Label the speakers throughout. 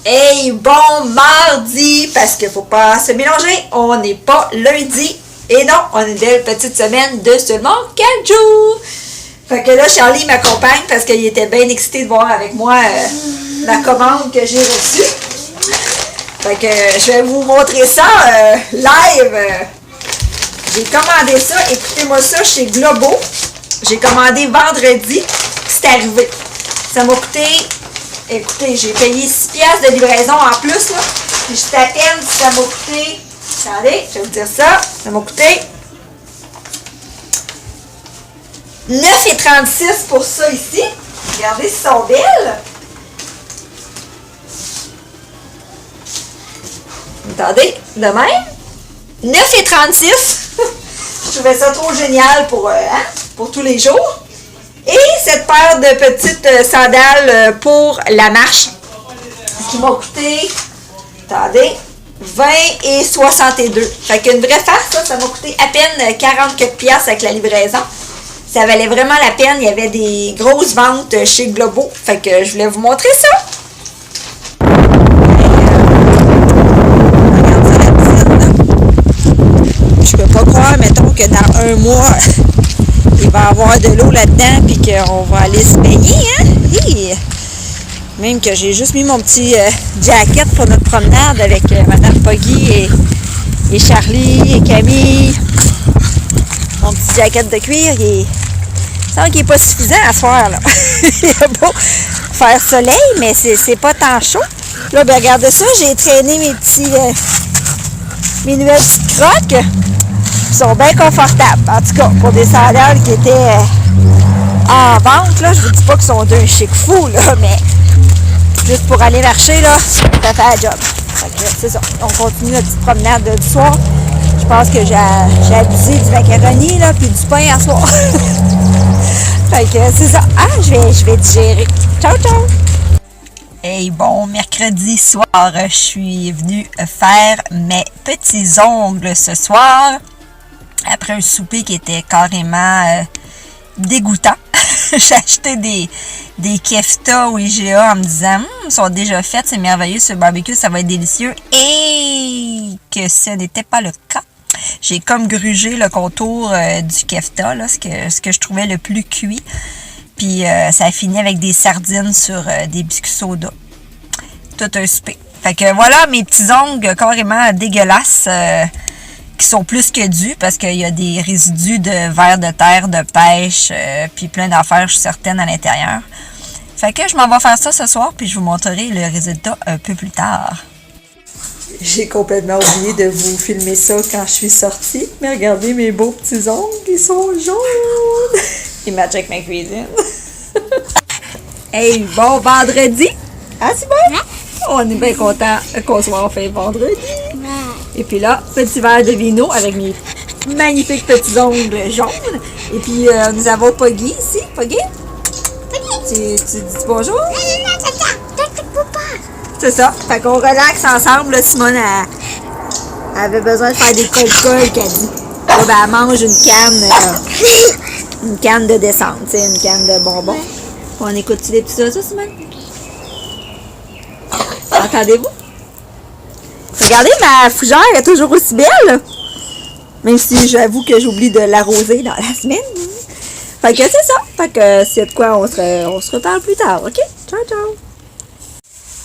Speaker 1: Hey, bon mardi, parce qu'il faut pas se mélanger, on n'est pas lundi. Et non, on a une belle petite semaine de seulement 4 jours. Fait que là, Charlie m'accompagne parce qu'il était bien excité de voir avec moi la commande que j'ai reçue. Fait que je vais vous montrer ça live. J'ai commandé ça, écoutez-moi ça, chez Globo. J'ai commandé vendredi, c'est arrivé. Ça m'a coûté... Écoutez, j'ai payé 6 piastres de livraison en plus, là. Puis juste à peine, ça m'a coûté... Attendez, je vais vous dire ça. Ça m'a coûté 9,36 pour ça ici. Regardez, ils sont belles. Attendez, de même. 9,36. Je trouvais ça trop génial pour tous les jours. Et cette paire de petites sandales pour la marche, qui m'a coûté, attendez, 20,62. Fait qu'une vraie farce, ça m'a coûté à peine 44 piastres avec la livraison. Ça valait vraiment la peine. Il y avait des grosses ventes chez Globo. Fait que je voulais vous montrer ça. Regarde ça, la piscine. Je peux pas croire, mettons, que dans un mois... il va y avoir de l'eau là-dedans puis qu'on va aller se baigner, hein? Hi! Même que j'ai juste mis mon petit jacket pour notre promenade avec Madame Poggy et Charlie et Camille. Mon petit jacket de cuir, il semble qu'il n'est pas suffisant à soir, là. Il a beau faire soleil, mais c'est pas tant chaud. Là, ben regardez ça, j'ai traîné mes nouvelles petites crocs. Ils sont bien confortables. En tout cas, pour des sandales qui étaient en vente, là, je vous dis pas qu'ils sont d'un chic fou, là, mais juste pour aller marcher, là, ça fait la job. Fait que c'est ça. On continue notre petite promenade du soir. Je pense que j'ai abusé du macaroni, là, puis du pain à soir. Fait que c'est ça. Ah, je vais digérer. Ciao, ciao! Hey, bon, mercredi soir, je suis venue faire mes petits ongles ce soir. Après un souper qui était carrément dégoûtant. J'ai acheté des keftas au IGA en me disant ils sont déjà faits, c'est merveilleux, ce barbecue, ça va être délicieux. Et que ce n'était pas le cas. J'ai comme grugé le contour du kefta, là, ce que je trouvais le plus cuit. Puis ça a fini avec des sardines sur des biscuits soda. Tout un souper. Fait que voilà mes petits ongles carrément dégueulasses. Qui sont plus que dus parce qu'il y a des résidus de vers de terre, de pêche, puis plein d'affaires, je suis certaine, à l'intérieur. Fait que je m'en vais faire ça ce soir, puis je vous montrerai le résultat un peu plus tard. J'ai complètement oublié de vous filmer ça quand je suis sortie, mais regardez mes beaux petits ongles, ils sont jaunes! Ils matchent avec ma cuisine. Hey, bon vendredi! Ah, c'est bon? On est bien content qu'on soit enfin vendredi. Et puis là, petit verre de vino avec mes magnifiques petits ongles jaunes. Et puis, nous avons Poggy ici. Poggy? Tu dis bonjour? C'est ça. Fait qu'on relaxe ensemble. Là, Simone elle avait besoin de faire des cold-cold qu'elle dit. Là, ben, elle mange une canne de descente, une canne de bonbons. On écoute-tu les petits oiseaux, Simone? Entendez-vous? Regardez, ma fougère est toujours aussi belle. Même si j'avoue que j'oublie de l'arroser dans la semaine. Fait que c'est ça. Fait que c'est de quoi on se reparle plus tard, OK? Ciao, ciao!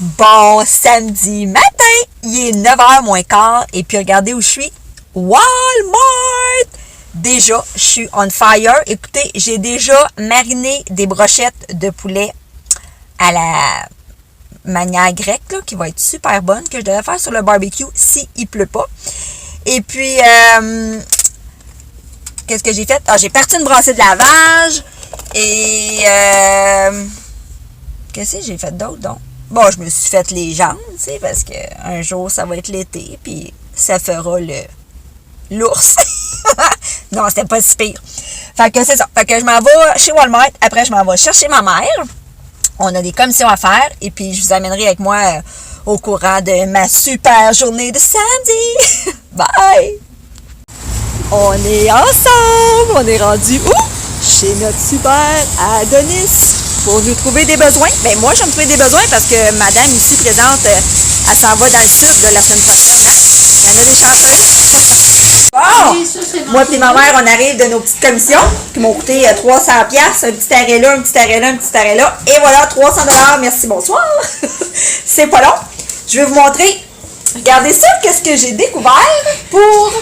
Speaker 1: Bon samedi matin, il est 9h moins quart. Et puis regardez où je suis. Walmart! Déjà, je suis on fire. Écoutez, j'ai déjà mariné des brochettes de poulet à la manière grecque, là, qui va être super bonne, que je devrais faire sur le barbecue s'il ne pleut pas. Et puis, qu'est-ce que j'ai fait? Ah, j'ai parti une brassée de lavage. Et, qu'est-ce que j'ai fait d'autre, donc? Bon, je me suis fait les jambes, tu sais, parce qu'un jour, ça va être l'été, puis ça fera l'ours. Non, c'était pas si pire. Fait que c'est ça. Fait que je m'en vais chez Walmart. Après, je m'en vais chercher ma mère. On a des commissions à faire. Et puis, je vous amènerai avec moi au courant de ma super journée de samedi. Bye! On est ensemble. On est rendu où? Chez notre super Adonis. pour nous trouver des besoins. Ben moi, je vais me trouver des besoins parce que madame ici présente, elle s'en va dans le sud de la semaine prochaine. Hein? Il y en a des chanceuses. Bon! Moi et ma mère, on arrive de nos petites commissions qui m'ont coûté 300$. Un petit arrêt là, un petit arrêt là, un petit arrêt là. Et voilà, 300$. Merci, bonsoir. C'est pas long. Je vais vous montrer. Regardez ça, qu'est-ce que j'ai découvert pour...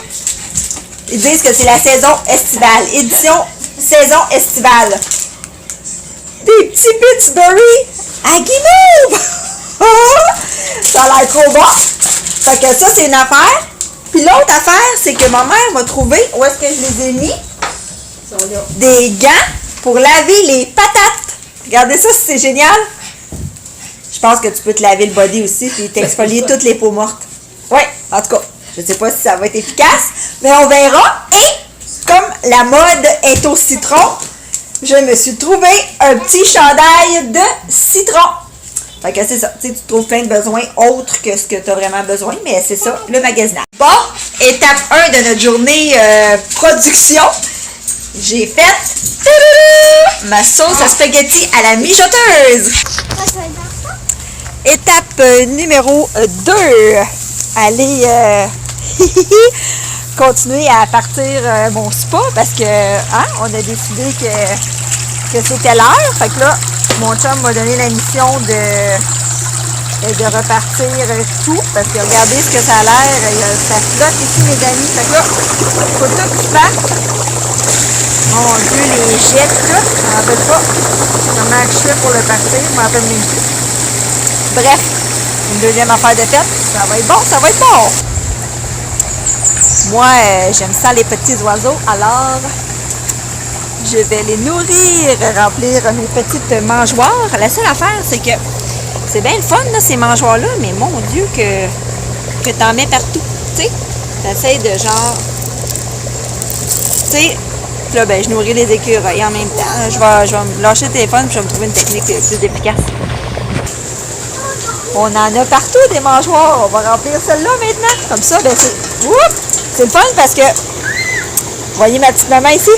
Speaker 1: Ils disent que c'est la saison estivale. Édition saison estivale. Des petits Pittsburgh à guimauve! Ça a l'air trop bon. Fait que ça, c'est une affaire. Puis l'autre affaire, c'est que ma mère m'a trouvé, où est-ce que je les ai mis? Ils sont là. Des gants pour laver les patates. Regardez ça, c'est génial. Je pense que tu peux te laver le body aussi puis t'exfolier toutes les peaux mortes. Oui, en tout cas, je ne sais pas si ça va être efficace, mais on verra. Et comme la mode est au citron, je me suis trouvé un petit chandail de citron. Fait que c'est ça, tu sais, tu trouves plein de besoins autres que ce que tu as vraiment besoin, mais c'est ça, le magasinage. Bon, étape 1 de notre journée production. J'ai fait ma sauce à spaghetti à la mijoteuse. Étape numéro 2. Aller continuer à partir mon spa parce que hein, on a décidé que c'était l'heure. Fait que là, mon chum m'a donné la mission de repartir tout parce que regardez ce que ça a l'air. Ça flotte ici, mes amis. Fait que là, il faut tout que je parte. Mon Dieu, les jets, là, je ne me rappelle pas comment je fais pour le partir. Je me rappelle même plus. Bref, une deuxième affaire de fête. Ça va être bon, ça va être bon. Moi, j'aime ça les petits oiseaux, alors je vais les nourrir, remplir mes petites mangeoires. La seule affaire, c'est que c'est bien le fun, là, ces mangeoires-là, mais mon Dieu, que t'en mets partout. Tu sais, t'essayes de genre, tu sais, là, ben, je nourris les écureuils en même temps. Je vais me lâcher le téléphone et je vais me trouver une technique plus efficace. On en a partout des mangeoires. On va remplir celle-là maintenant. Comme ça, ben c'est le fun parce que, vous voyez ma petite maman ici?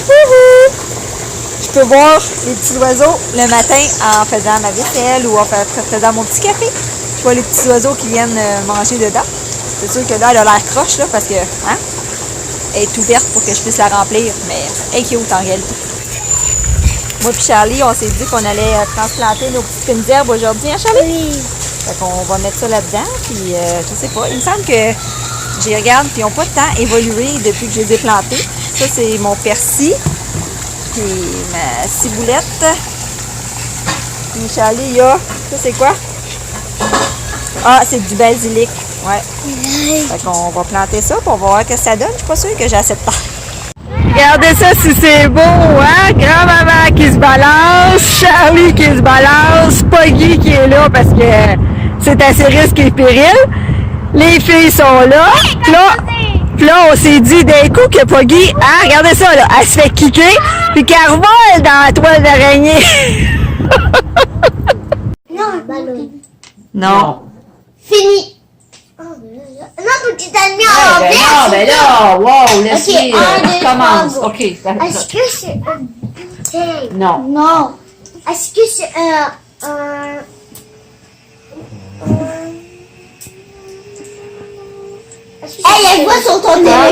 Speaker 1: Je peux voir les petits oiseaux le matin en faisant ma vaisselle ou en faisant mon petit café. Je vois les petits oiseaux qui viennent manger dedans. C'est sûr que là, elle a l'air croche là, parce que, hein, elle est ouverte pour que je puisse la remplir. Mais elle est cute en réalité. Moi et Charlie, on s'est dit qu'on allait transplanter nos petites fines herbes aujourd'hui, hein, Charlie? Oui. Fait qu'on va mettre ça là-dedans, puis je sais pas, il me semble que j'y regarde, puis ils n'ont pas tant évolué depuis que je les ai plantés. Ça, c'est mon persil, puis ma ciboulette. Puis Charlie, il y a, ça c'est quoi? Ah, c'est du basilic, ouais. Fait qu'on va planter ça, puis on va voir ce que ça donne. Je suis pas sûre que j'ai assez de terre. Regardez ça si c'est beau, hein? Grand-maman qui se balance, Charlie qui se balance, Poggy qui est là parce que c'est assez risque et péril. Les filles sont là. Puis là, on s'est dit d'un coup que Poggy, hein, regardez ça, là, elle se fait kicker, puis qu'elle revole dans la toile d'araignée.
Speaker 2: Non, ballon.
Speaker 1: Non.
Speaker 2: Fini. Non, tu t'as mis en
Speaker 3: Ben
Speaker 2: vert.
Speaker 3: non, ben là, wow, laisse-les, commence.
Speaker 2: trois,
Speaker 3: OK.
Speaker 2: Est-ce que c'est un bouteille?
Speaker 3: Non.
Speaker 2: Non. Est-ce que c'est Hey, elle voit sur ton téléphone.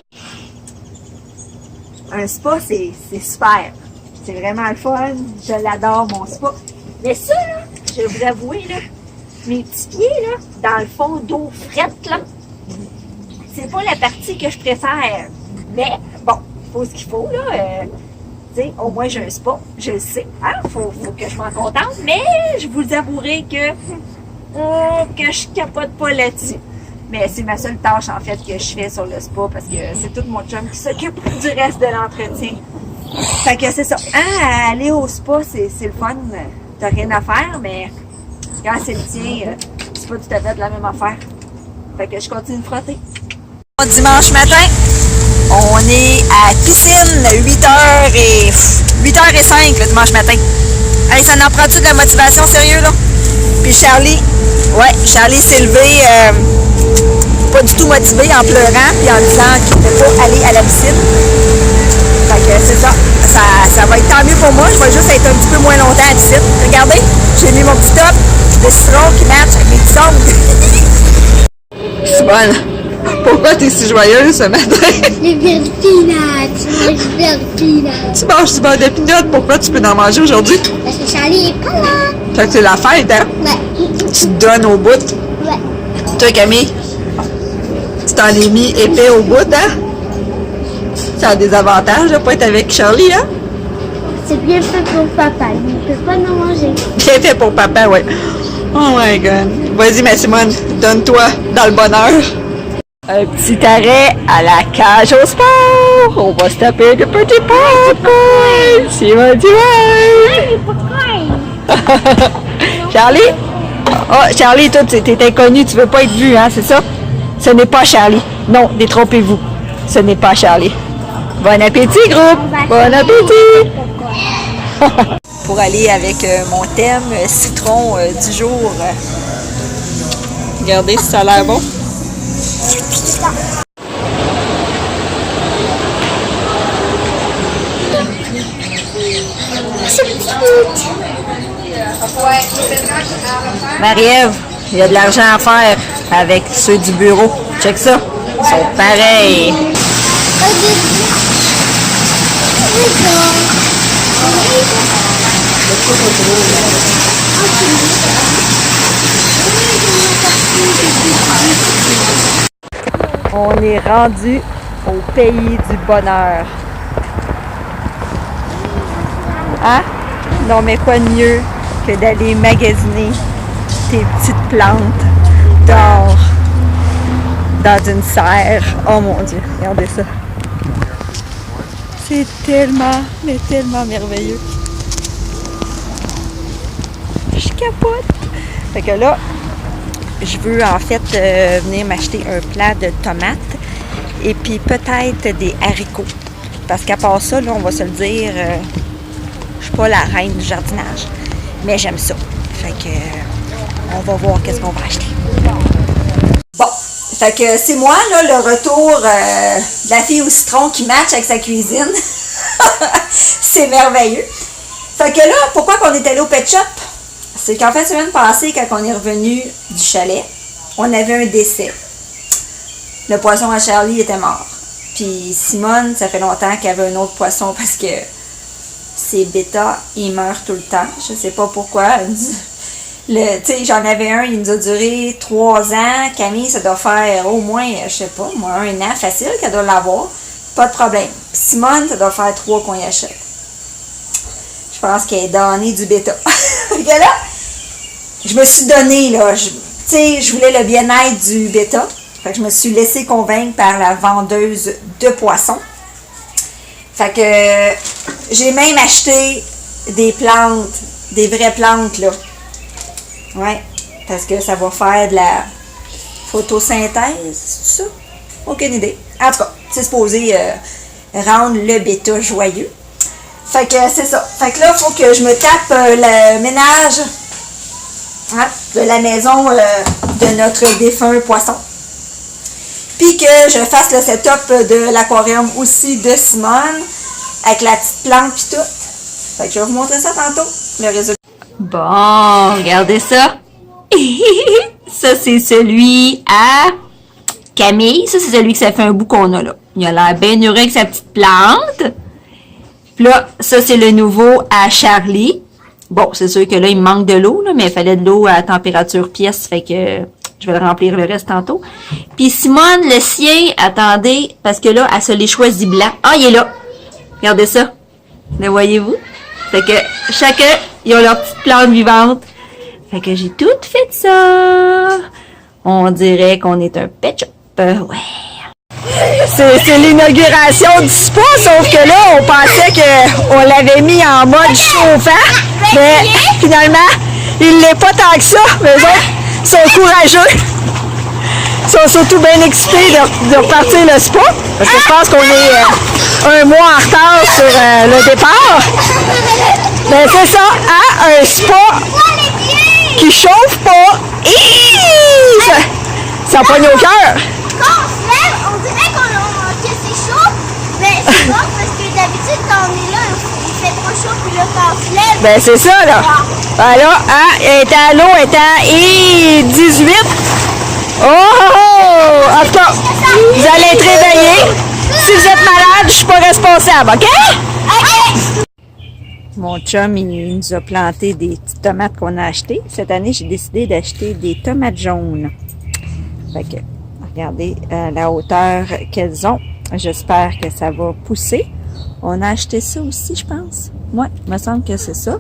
Speaker 1: Un spa, c'est super. C'est vraiment le fun. Je l'adore, mon spa. Mais ça, là, je vais vous avouer, là, mes petits pieds, là, dans le fond d'eau frette, là, c'est pas la partie que je préfère. Mais, bon, il faut ce qu'il faut, là. Tu sais, au moins, j'ai un spa. Je le sais. Hein? Faut que je m'en contente. Mais, je vous avouerai que je capote pas là-dessus. Mais c'est ma seule tâche, en fait, que je fais sur le spa parce que c'est tout mon chum qui s'occupe du reste de l'entretien. Fait que c'est ça. Hein, aller au spa, c'est le fun. T'as rien à faire, mais quand c'est le tien, c'est pas tout à fait la même affaire. Fait que je continue de frotter. Dimanche matin, on est à piscine, 8h05 le dimanche matin. Hey, ça n'en prend-tu de la motivation, sérieux, là? Puis Charlie s'est levé pas du tout motivé en pleurant puis en disant qu'il ne pouvait pas aller à la piscine. Fait que c'est ça. Ça va être tant mieux pour moi. Je vais juste être un petit peu moins longtemps à site. Regardez, j'ai mis mon petit top de citron qui match avec mes petits ongles. Simone, pourquoi t'es si joyeuse ce matin?
Speaker 2: Les beurre peanuts. Je mange du beurre peanuts.
Speaker 1: Tu manges du beurre de pinot. Pourquoi tu peux en manger aujourd'hui?
Speaker 2: Parce que Charlie est pas là.
Speaker 1: Fait que c'est la fête, hein?
Speaker 2: Ouais.
Speaker 1: Tu te donnes au bout.
Speaker 2: Ouais.
Speaker 1: Toi, Camille, tu t'en es mis épais au bout, hein? Ça a des avantages de pas être avec Charlie, hein?
Speaker 2: C'est bien fait pour papa. Il ne peut pas en manger.
Speaker 1: Bien fait pour papa, oui. Oh my God. Vas-y, ma Simone, donne-toi dans le bonheur. Un petit arrêt à la cage au sport. On va se taper de petits popcorn. Simone, Charlie? Oh, Charlie, toi, t'es inconnu, tu veux pas être vu, hein, c'est ça? Ce n'est pas Charlie. Non, détrompez-vous. Ce n'est pas Charlie. Bon appétit, groupe! Bon appétit! Pour aller avec mon thème citron du jour. Regardez si ça a l'air bon. Marie-Ève, il y a de l'argent à faire avec ceux du bureau. Check ça. Ils sont pareils. On est rendu au pays du bonheur. Hein? Non, mais quoi de mieux que d'aller magasiner tes petites plantes d'or dans une serre. Oh mon Dieu, regardez ça. C'est tellement, mais tellement merveilleux. Je capote. Fait que là, je veux en fait venir m'acheter un plat de tomates et puis peut-être des haricots. Parce qu'à part ça, là, on va se le dire, je suis pas la reine du jardinage. Mais j'aime ça. Fait que on va voir qu'est-ce qu'on va acheter. Bon, fait que c'est moi, là, le retour de la fille au citron qui match avec sa cuisine. C'est merveilleux. Fait que là, pourquoi qu'on est allé au pet shop? C'est qu'en fait, semaine passée, quand on est revenu du chalet, on avait un décès. Le poisson à Charlie était mort. Puis Simone, ça fait longtemps qu'elle avait un autre poisson parce que ses bêtas, ils meurent tout le temps. Je sais pas pourquoi. Tu sais, j'en avais un, il nous a duré 3 ans. Camille, ça doit faire au moins, je sais pas, moi, 1 an facile qu'elle doit l'avoir. Pas de problème. Puis Simone, ça doit faire 3 qu'on y achète. Je pense qu'elle est donnée du bêta. Fait que là, je me suis donné, là, tu sais, je voulais le bien-être du bêta. Fait que je me suis laissée convaincre par la vendeuse de poissons. Fait que j'ai même acheté des plantes, des vraies plantes, là. Ouais, parce que ça va faire de la photosynthèse, c'est ça? Aucune idée. En tout cas, c'est supposé rendre le bêta joyeux. Fait que c'est ça. Fait que là, il faut que je me tape le ménage de la maison de notre défunt poisson. Puis que je fasse le setup de l'aquarium aussi de Simone, avec la petite plante pis tout. Fait que je vais vous montrer ça tantôt, le résultat. Bon, regardez ça. Ça, c'est celui à Camille. Ça, c'est celui que ça fait un bout qu'on a là. Il a l'air bien heureux avec sa petite plante. Puis là, ça, c'est le nouveau à Charlie. Bon, c'est sûr que là, il me manque de l'eau, là, mais il fallait de l'eau à température pièce, fait que je vais le remplir le reste tantôt. Puis Simone, le sien, attendez, parce que là, elle se l'est choisi blanc. Ah, il est là! Regardez ça. Le voyez-vous? Fait que chacun, ils ont leur petite plante vivante. Fait que j'ai tout fait ça. On dirait qu'on est un pet shop. Ouais. C'est l'inauguration du spa, sauf que là, on pensait qu'on l'avait mis en mode chauffant, mais finalement, il l'est pas tant que ça. Mais eux autres sont courageux. Ils sont surtout bien excités de repartir le spa, parce que je pense qu'on est 1 mois en retard sur le départ. Mais c'est ça, hein, un spa qui chauffe pas. Ça pogne au cœur.
Speaker 2: Quand on se lève, on dirait que c'est chaud, mais c'est bon parce que chaud, puis là, quand on se lève.
Speaker 1: Ben, c'est ça, là. Voilà, hein, elle est à l'eau, elle est à 18. Oh, oh, oh! En tout cas, vous allez être réveillés. Si vous êtes malade, je suis pas responsable, OK?
Speaker 2: OK.
Speaker 1: Mon chum, il nous a planté des petites tomates qu'on a achetées. Cette année, j'ai décidé d'acheter des tomates jaunes. Fait que, regardez la hauteur qu'elles ont. J'espère que ça va pousser. On a acheté ça aussi, je pense. Ouais, il me semble que c'est ça.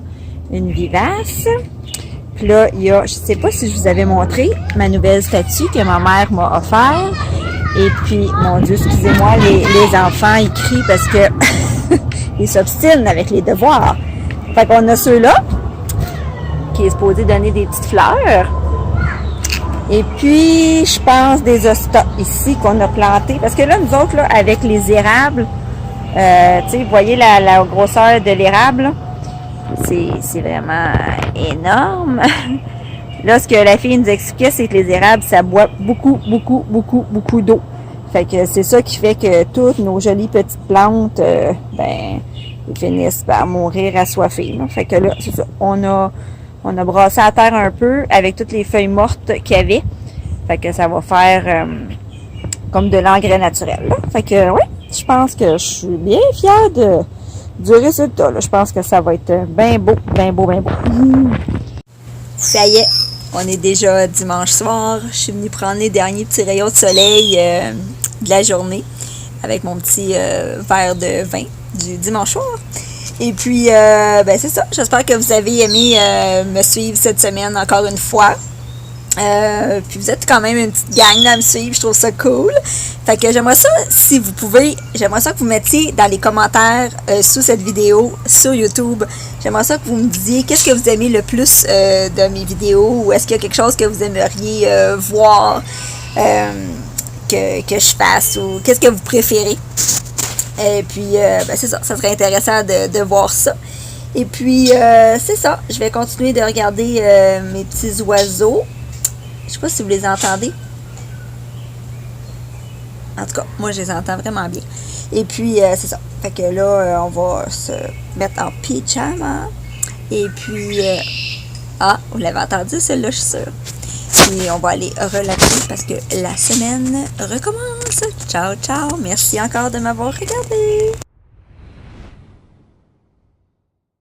Speaker 1: Une vivace. Puis là, il y a, je sais pas si je vous avais montré, ma nouvelle statue que ma mère m'a offert. Et puis, mon Dieu, excusez-moi, les enfants, ils crient parce que ils s'obstinent avec les devoirs. Fait qu'on a ceux-là, qui est supposé donner des petites fleurs. Et puis, je pense des hostas ici qu'on a plantés. Parce que là, nous autres, là, avec les érables, tu sais, vous voyez la grosseur de l'érable, c'est vraiment énorme. Là, ce que la fille nous expliquait, c'est que les érables, ça boit beaucoup d'eau. Fait que c'est ça qui fait que toutes nos jolies petites plantes, ben, ils finissent par mourir assoiffées. Là. Fait que là, c'est ça. On a brassé à terre un peu avec toutes les feuilles mortes qu'il y avait. Fait que ça va faire comme de l'engrais naturel. Là. Fait que, ouais, je pense que je suis bien fière du résultat. Là. Je pense que ça va être bien beau. Ça y est, on est déjà dimanche soir. Je suis venue prendre les derniers petits rayons de soleil de la journée avec mon petit verre de vin du dimanche soir. Et puis, ben c'est ça. J'espère que vous avez aimé me suivre cette semaine encore une fois. Puis vous êtes quand même une petite gang à me suivre, je trouve ça cool. Fait que j'aimerais ça, si vous pouvez, j'aimerais ça que vous mettiez dans les commentaires sous cette vidéo sur YouTube. J'aimerais ça que vous me disiez qu'est-ce que vous aimez le plus de mes vidéos, ou est-ce qu'il y a quelque chose que vous aimeriez voir que je fasse, ou qu'est-ce que vous préférez. Et puis, ben c'est ça serait intéressant de voir ça. Et puis, c'est ça, je vais continuer de regarder mes petits oiseaux. Je sais pas si vous les entendez. En tout cas, moi, je les entends vraiment bien. Et puis, c'est ça. Fait que là, on va se mettre en pyjama. Et puis, vous l'avez entendu, celle-là, je suis sûre. Puis, on va aller relaxer parce que la semaine recommence. Ciao, ciao. Merci encore de m'avoir regardé.